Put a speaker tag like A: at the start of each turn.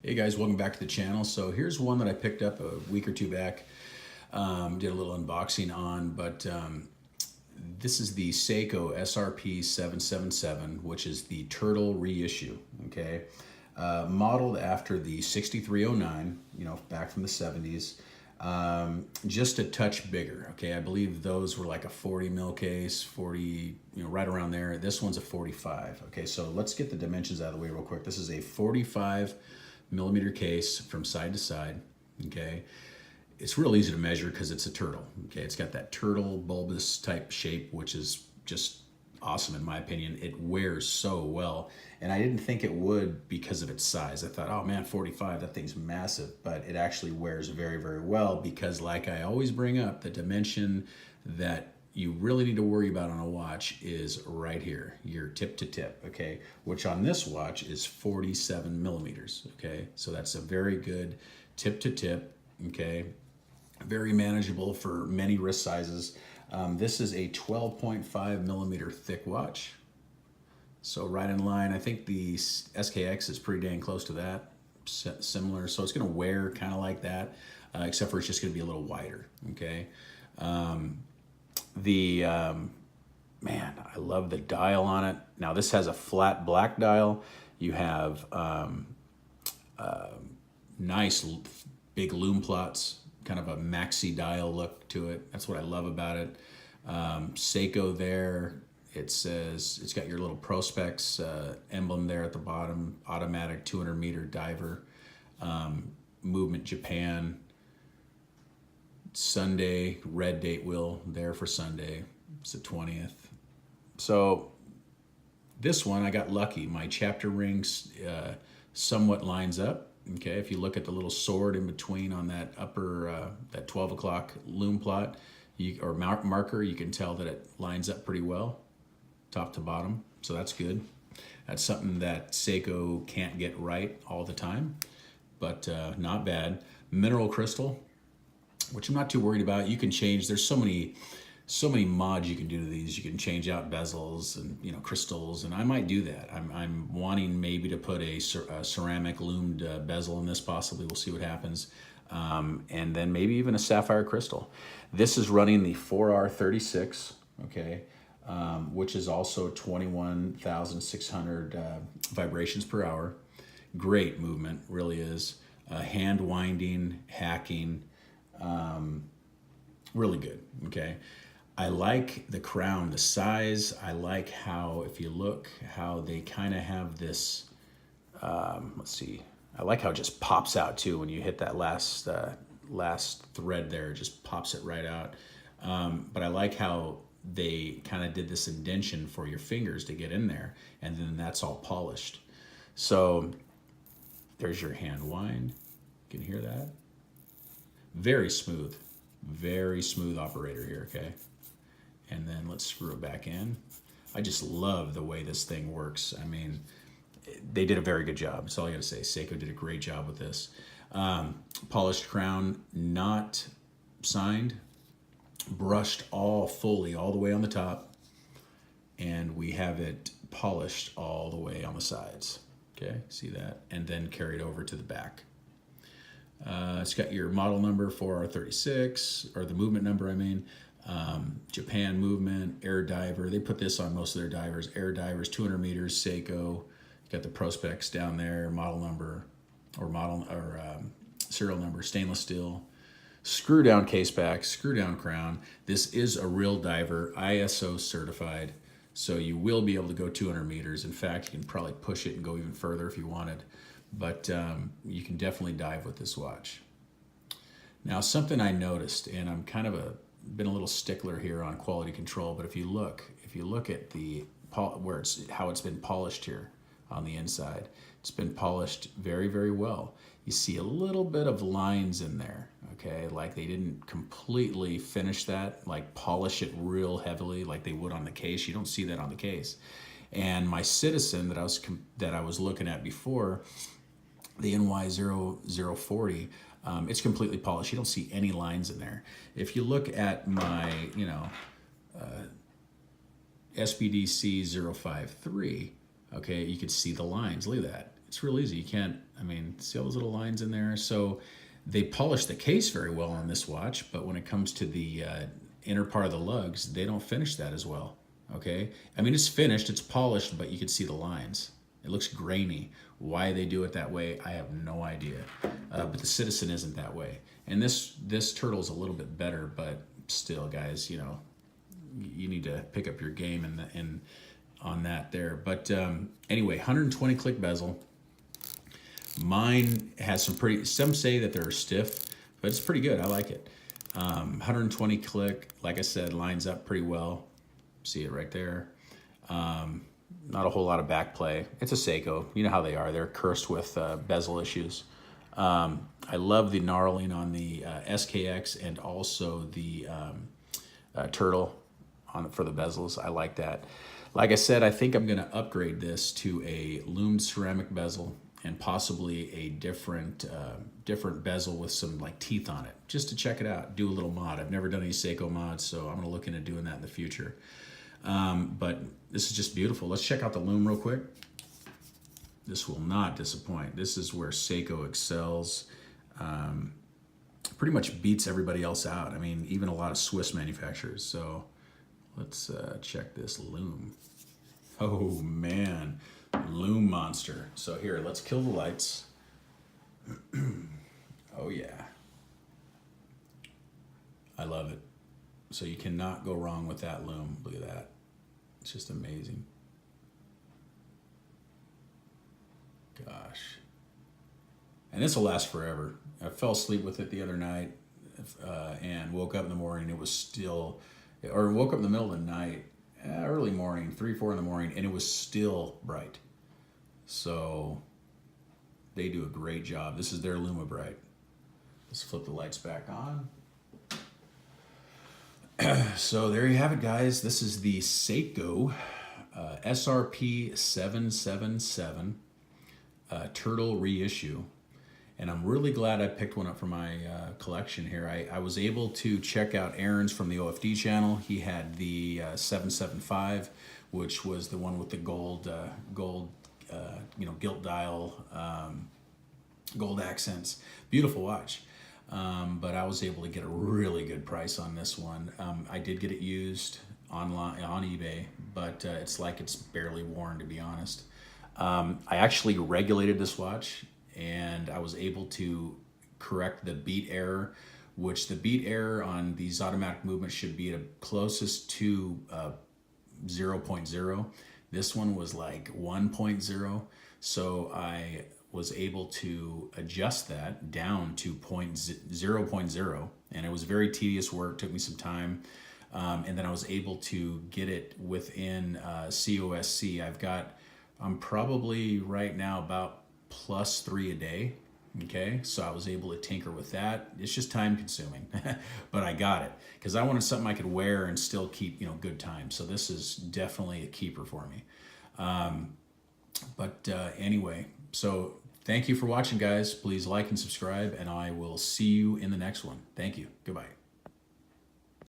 A: Hey guys, welcome back to the channel. So here's one that I picked up a week or two back, did a little unboxing on, but this is the Seiko srp777, which is the Turtle reissue, okay? Modeled after the 6309, back from the 70s, just a touch bigger, okay? I believe those were like a 40 mil case, 40, right around there. This one's a 45, okay? So let's get the dimensions out of the way real quick. This is a 45 millimeter case from side to side, okay? It's real easy to measure because it's a turtle, okay? It's got that turtle bulbous type shape, which is just awesome in my opinion. It wears so well, and I didn't think it would because of its size. I thought, oh man, 45, that thing's massive, but it actually wears very, very well because, like I always bring up, the dimension that you really need to worry about on a watch is right here, your tip to tip, okay? Which on this watch is 47 millimeters, okay? So that's a very good tip to tip, okay? Very manageable for many wrist sizes. This is a 12.5 millimeter thick watch. So right in line. I think the SKX is pretty dang close to that, similar. So it's gonna wear kind of like that, except for it's just gonna be a little wider, okay? Man, I love the dial on it. Now this has a flat black dial. You have nice big lume plots, kind of a maxi dial look to it. That's what I love about it. Seiko there, it says, it's got your little Prospex emblem there at the bottom, automatic 200 meter diver, movement Japan, Sunday, red date wheel there for Sunday. It's the 20th. So this one, I got lucky. My chapter rings somewhat lines up. Okay, if you look at the little sword in between on that upper, that 12 o'clock lume plot, or marker, you can tell that it lines up pretty well, top to bottom. So that's good. That's something that Seiko can't get right all the time, but not bad. Mineral crystal, which I'm not too worried about. You can change, there's so many mods you can do to these. You can change out bezels and crystals, and I might do that. I'm wanting maybe to put a ceramic loomed bezel in this, possibly. We'll see what happens. And then maybe even a sapphire crystal. This is running the 4R36, okay, which is also 21,600 vibrations per hour. Great movement, really is. Hand winding, hacking, really good, okay? I like the crown, the size. I like how, if you look, how they kind of have this, let's see, I like how it just pops out too when you hit that last thread there, it just pops it right out. But I like how they kind of did this indentation for your fingers to get in there, and then that's all polished. So there's your hand wind. You can hear that. Very smooth operator here, okay? And then let's screw it back in. I just love the way this thing works. I mean, they did a very good job. That's all I gotta say. Seiko did a great job with this. Polished crown, not signed, brushed fully all the way on the top, and we have it polished all the way on the sides. Okay, see that? And then carried over to the back. It's got your model number 4R36, or the movement number, I mean. Japan movement, air diver. They put this on most of their divers. Air divers, 200 meters, Seiko. Got the Prospex down there, model number, or serial number, stainless steel. Screw down case back, screw down crown. This is a real diver, ISO certified, so you will be able to go 200 meters. In fact, you can probably push it and go even further if you wanted. But you can definitely dive with this watch. Now, something I noticed, and I'm kind of been a little stickler here on quality control, but if you look at the how it's been polished here on the inside, it's been polished very, very well. You see a little bit of lines in there, okay? Like they didn't completely finish that, like polish it real heavily like they would on the case. You don't see that on the case. And my Citizen that I was looking at before, the NY0040, it's completely polished. You don't see any lines in there. If you look at my, SBDC 053, okay, you can see the lines. Look at that. It's real easy. You can't, I mean, see all those little lines in there? So they polish the case very well on this watch, but when it comes to the inner part of the lugs, they don't finish that as well, okay? I mean, it's finished, it's polished, but you can see the lines. It looks grainy. Why they do it that way, I have no idea. But the Citizen isn't that way. And this turtle's a little bit better, but still, guys, you know, you need to pick up your game and on that there. But anyway, 120 click bezel. Mine has some say that they're stiff, but it's pretty good. I like it. 120 click, like I said, lines up pretty well. See it right there. Not a whole lot of back play. It's a Seiko. You know how they are. They're cursed with bezel issues. I love the knurling on the SKX and also the turtle for the bezels. I like that. Like I said, I think I'm going to upgrade this to a loomed ceramic bezel and possibly a different bezel with some like teeth on it, just to check it out, do a little mod. I've never done any Seiko mods, so I'm going to look into doing that in the future. But this is just beautiful. Let's check out the loom real quick. This will not disappoint. This is where Seiko excels. Pretty much beats everybody else out. I mean, even a lot of Swiss manufacturers. So let's check this loom. Oh man, loom monster. So here, let's kill the lights. Oh yeah. I love it. So you cannot go wrong with that loom. Look at that. It's just amazing. Gosh. And this will last forever. I fell asleep with it the other night and woke up in the morning. It was still, or woke up in the middle of the night, early morning, 3, 4 in the morning, and it was still bright. So they do a great job. This is their Luma Bright. Let's flip the lights back on. So there you have it, guys. This is the Seiko srp777 turtle reissue. And I'm really glad I picked one up for my collection here. I was able to check out Aaron's from the OFD channel. He had the 775, which was the one with the gold, gilt dial, gold accents. Beautiful watch. But I was able to get a really good price on this one. I did get it used online on eBay, but it's like it's barely worn, to be honest. I actually regulated this watch, and I was able to correct the beat error, which the beat error on these automatic movements should be at closest to 0.0. This one was like 1.0, so I was able to adjust that down to 0.0, and it was very tedious work, took me some time, and then I was able to get it within COSC. I'm probably right now about +3 a day, okay? So I was able to tinker with that. It's just time consuming, but I got it, because I wanted something I could wear and still keep, good time. So this is definitely a keeper for me. Anyway, so thank you for watching, guys. Please like and subscribe, and I will see you in the next one. Thank you. Goodbye.